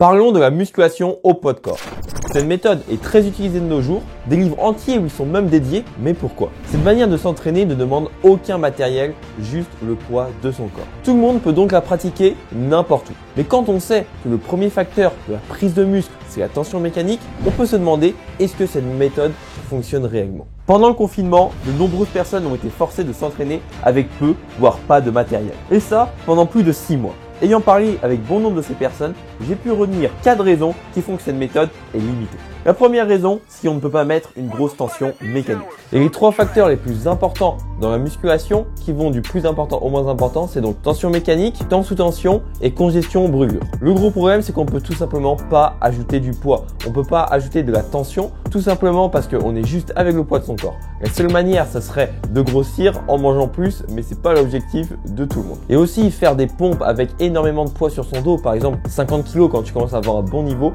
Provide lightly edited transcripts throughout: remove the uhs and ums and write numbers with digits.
Parlons de la musculation au poids de corps. Cette méthode est très utilisée de nos jours, des livres entiers où ils sont même dédiés, mais pourquoi? Cette manière de s'entraîner ne demande aucun matériel, juste le poids de son corps. Tout le monde peut donc la pratiquer n'importe où. Mais quand on sait que le premier facteur de la prise de muscle, c'est la tension mécanique, on peut se demander est-ce que cette méthode fonctionne réellement? Pendant le confinement, de nombreuses personnes ont été forcées de s'entraîner avec peu, voire pas de matériel. Et ça, pendant plus de 6 mois. Ayant parlé avec bon nombre de ces personnes, j'ai pu retenir 4 raisons qui font que cette méthode est limitée. La première raison, c'est qu'on ne peut pas mettre une grosse tension mécanique. Et les 3 facteurs les plus importants dans la musculation, qui vont du plus important au moins important, c'est donc tension mécanique, temps sous tension et congestion brûlure. Le gros problème, c'est qu'on peut tout simplement pas ajouter du poids. On peut pas ajouter de la tension, tout simplement parce qu'on est juste avec le poids de son corps. La seule manière, ça serait de grossir en mangeant plus, mais c'est pas l'objectif de tout le monde. Et aussi, faire des pompes avec énormément de poids sur son dos, par exemple 50 kg quand tu commences à avoir un bon niveau,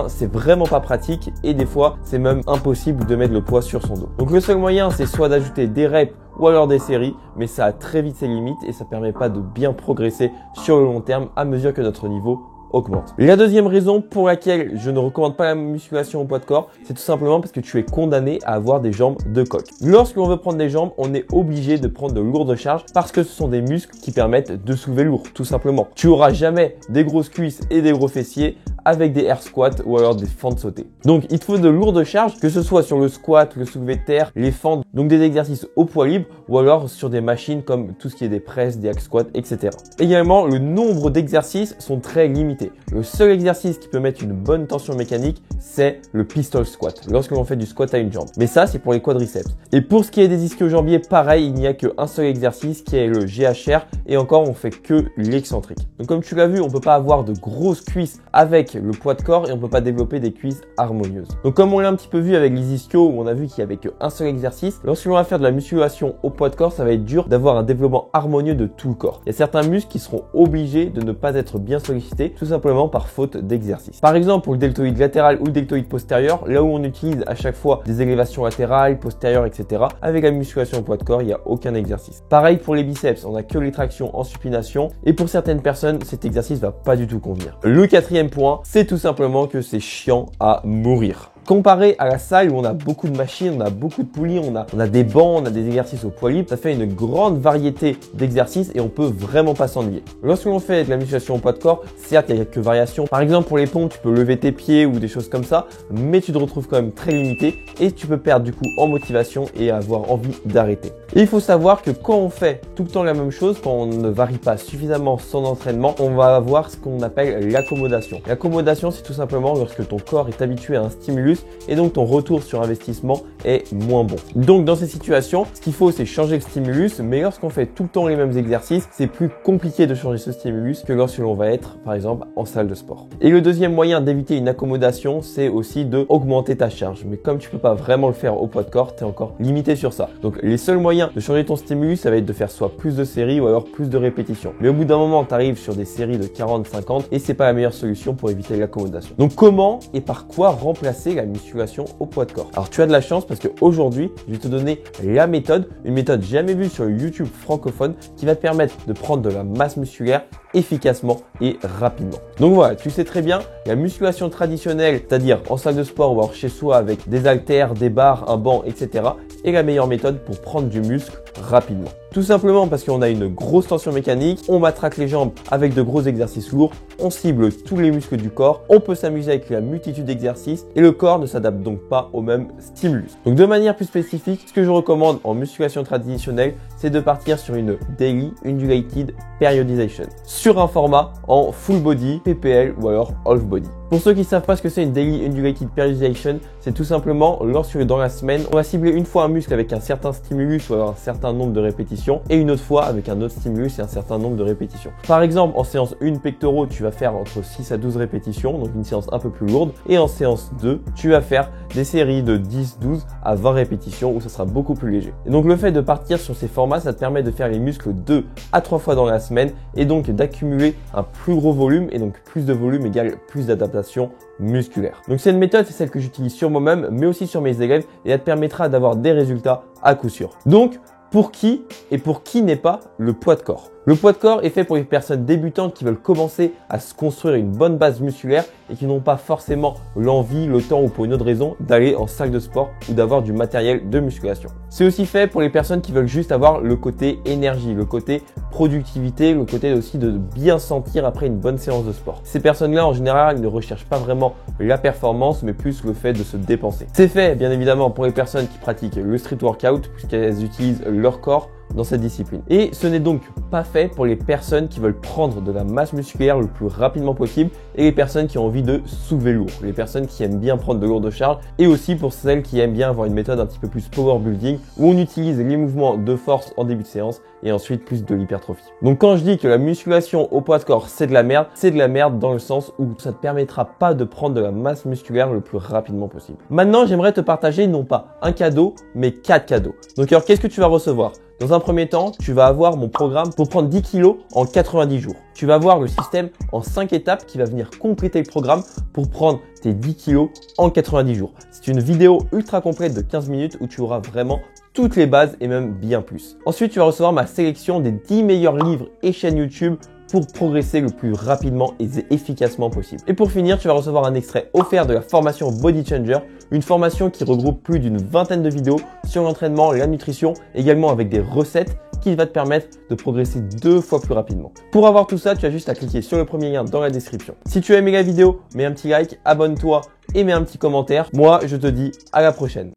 c'est vraiment pas pratique. Et des fois, c'est même impossible de mettre le poids sur son dos. Donc le seul moyen, c'est soit d'ajouter des reps ou alors des séries, mais ça a très vite ses limites et ça permet pas de bien progresser sur le long terme à mesure que notre niveau augmente. La deuxième raison pour laquelle je ne recommande pas la musculation au poids de corps, c'est tout simplement parce que tu es condamné à avoir des jambes de coq. Lorsque l'on veut prendre des jambes, on est obligé de prendre de lourdes charges parce que ce sont des muscles qui permettent de soulever lourd, tout simplement. Tu auras jamais des grosses cuisses et des gros fessiers avec des air squats ou alors des fentes sautées. Donc il te faut de lourdes charges, que ce soit sur le squat, le soulevé de terre, les fentes, donc des exercices au poids libre ou alors sur des machines comme tout ce qui est des presses, des hack squats, etc. Également, le nombre d'exercices sont très limités. Le seul exercice qui peut mettre une bonne tension mécanique, c'est le pistol squat, lorsque l'on fait du squat à une jambe. Mais ça, c'est pour les quadriceps. Et pour ce qui est des ischio-jambiers, pareil, il n'y a qu'un seul exercice qui est le GHR et encore, on fait que l'excentrique. Donc comme tu l'as vu, on peut pas avoir de grosses cuisses avec le poids de corps et on peut pas développer des cuisses harmonieuses. Donc comme on l'a un petit peu vu avec les ischios où on a vu qu'il y avait qu'un seul exercice, lorsque l'on va faire de la musculation au poids de corps, ça va être dur d'avoir un développement harmonieux de tout le corps. Il y a certains muscles qui seront obligés de ne pas être bien sollicités tout simplement par faute d'exercice. Par exemple pour le deltoïde latéral ou le deltoïde postérieur, là où on utilise à chaque fois des élévations latérales, postérieures, etc. Avec la musculation au poids de corps, il n'y a aucun exercice. Pareil pour les biceps, on n'a que les tractions en supination et pour certaines personnes, cet exercice va pas du tout convenir. Le quatrième point, c'est tout simplement que c'est chiant à mourir. Comparé à la salle où on a beaucoup de machines, on a beaucoup de poulies, on a des bancs, on a des exercices au poids libre, ça fait une grande variété d'exercices et on peut vraiment pas s'ennuyer. Lorsque l'on fait de la musculation au poids de corps, certes il y a quelques variations. Par exemple pour les pompes, tu peux lever tes pieds ou des choses comme ça, mais tu te retrouves quand même très limité et tu peux perdre du coup en motivation et avoir envie d'arrêter. Et il faut savoir que quand on fait tout le temps la même chose, quand on ne varie pas suffisamment son entraînement, on va avoir ce qu'on appelle l'accommodation. L'accommodation, c'est tout simplement lorsque ton corps est habitué à un stimulus et donc ton retour sur investissement est moins bon. Donc dans ces situations, ce qu'il faut c'est changer le stimulus, mais lorsqu'on fait tout le temps les mêmes exercices, c'est plus compliqué de changer ce stimulus que lorsque l'on va être par exemple en salle de sport. Et le deuxième moyen d'éviter une accommodation, c'est aussi de augmenter ta charge. Mais comme tu peux pas vraiment le faire au poids de corps, tu es encore limité sur ça. Donc les seuls moyens de changer ton stimulus, ça va être de faire soit plus de séries ou alors plus de répétitions. Mais au bout d'un moment, tu arrives sur des séries de 40-50 et c'est pas la meilleure solution pour éviter l'accommodation. Donc comment et par quoi remplacer la musculation au poids de corps? Alors tu as de la chance parce qu'aujourd'hui, je vais te donner la méthode, une méthode jamais vue sur YouTube francophone qui va te permettre de prendre de la masse musculaire efficacement et rapidement. Donc voilà, tu sais très bien, la musculation traditionnelle, c'est-à-dire en salle de sport ou alors chez soi avec des haltères, des barres, un banc, etc. est la meilleure méthode pour prendre du muscle rapidement. Tout simplement parce qu'on a une grosse tension mécanique, on matraque les jambes avec de gros exercices lourds, on cible tous les muscles du corps, on peut s'amuser avec la multitude d'exercices et le corps ne s'adapte donc pas au même stimulus. Donc de manière plus spécifique, ce que je recommande en musculation traditionnelle, c'est de partir sur une Daily Undulated Periodization, sur un format en full body, PPL ou alors half body. Pour ceux qui ne savent pas ce que c'est une Daily Undulated Periodization, c'est tout simplement lorsque dans la semaine, on va cibler une fois un muscle avec un certain stimulus ou alors un certain nombre de répétitions et une autre fois avec un autre stimulus et un certain nombre de répétitions. Par exemple, en séance 1 pectoraux, tu vas faire entre 6 à 12 répétitions, donc une séance un peu plus lourde. Et en séance 2, tu vas faire des séries de 10, 12 à 20 répétitions où ça sera beaucoup plus léger. Et donc le fait de partir sur ces formats, ça te permet de faire les muscles 2 à 3 fois dans la semaine et donc d'accumuler un plus gros volume et donc plus de volume égale plus d'adaptation musculaire. Donc cette méthode, c'est celle que j'utilise sur moi-même mais aussi sur mes élèves et elle te permettra d'avoir des résultats à coup sûr. Donc pour qui et pour qui n'est pas le poids de corps? Le poids de corps est fait pour les personnes débutantes qui veulent commencer à se construire une bonne base musculaire et qui n'ont pas forcément l'envie, le temps ou pour une autre raison d'aller en salle de sport ou d'avoir du matériel de musculation. C'est aussi fait pour les personnes qui veulent juste avoir le côté énergie, le côté productivité, le côté aussi de bien sentir après une bonne séance de sport. Ces personnes-là, en général, ne recherchent pas vraiment la performance, mais plus le fait de se dépenser. C'est fait, bien évidemment, pour les personnes qui pratiquent le street workout, puisqu'elles utilisent leur corps dans cette discipline. Et ce n'est donc pas fait pour les personnes qui veulent prendre de la masse musculaire le plus rapidement possible et les personnes qui ont envie de soulever lourd, les personnes qui aiment bien prendre de lourdes charges et aussi pour celles qui aiment bien avoir une méthode un petit peu plus power building où on utilise les mouvements de force en début de séance et ensuite plus de l'hypertrophie. Donc quand je dis que la musculation au poids de corps c'est de la merde dans le sens où ça ne te permettra pas de prendre de la masse musculaire le plus rapidement possible. Maintenant, j'aimerais te partager non pas un cadeau, mais 4 cadeaux. Donc alors qu'est-ce que tu vas recevoir ? Dans un premier temps, tu vas avoir mon programme pour prendre 10 kg en 90 jours. Tu vas avoir le système en 5 étapes qui va venir compléter le programme pour prendre tes 10 kg en 90 jours. C'est une vidéo ultra complète de 15 minutes où tu auras vraiment toutes les bases et même bien plus. Ensuite, tu vas recevoir ma sélection des 10 meilleurs livres et chaînes YouTube pour progresser le plus rapidement et efficacement possible. Et pour finir, tu vas recevoir un extrait offert de la formation Body Changer, une formation qui regroupe plus d'une vingtaine de vidéos sur l'entraînement, la nutrition, également avec des recettes qui va te permettre de progresser 2 fois plus rapidement. Pour avoir tout ça, tu as juste à cliquer sur le premier lien dans la description. Si tu as aimé la vidéo, mets un petit like, abonne-toi et mets un petit commentaire. Moi, je te dis à la prochaine.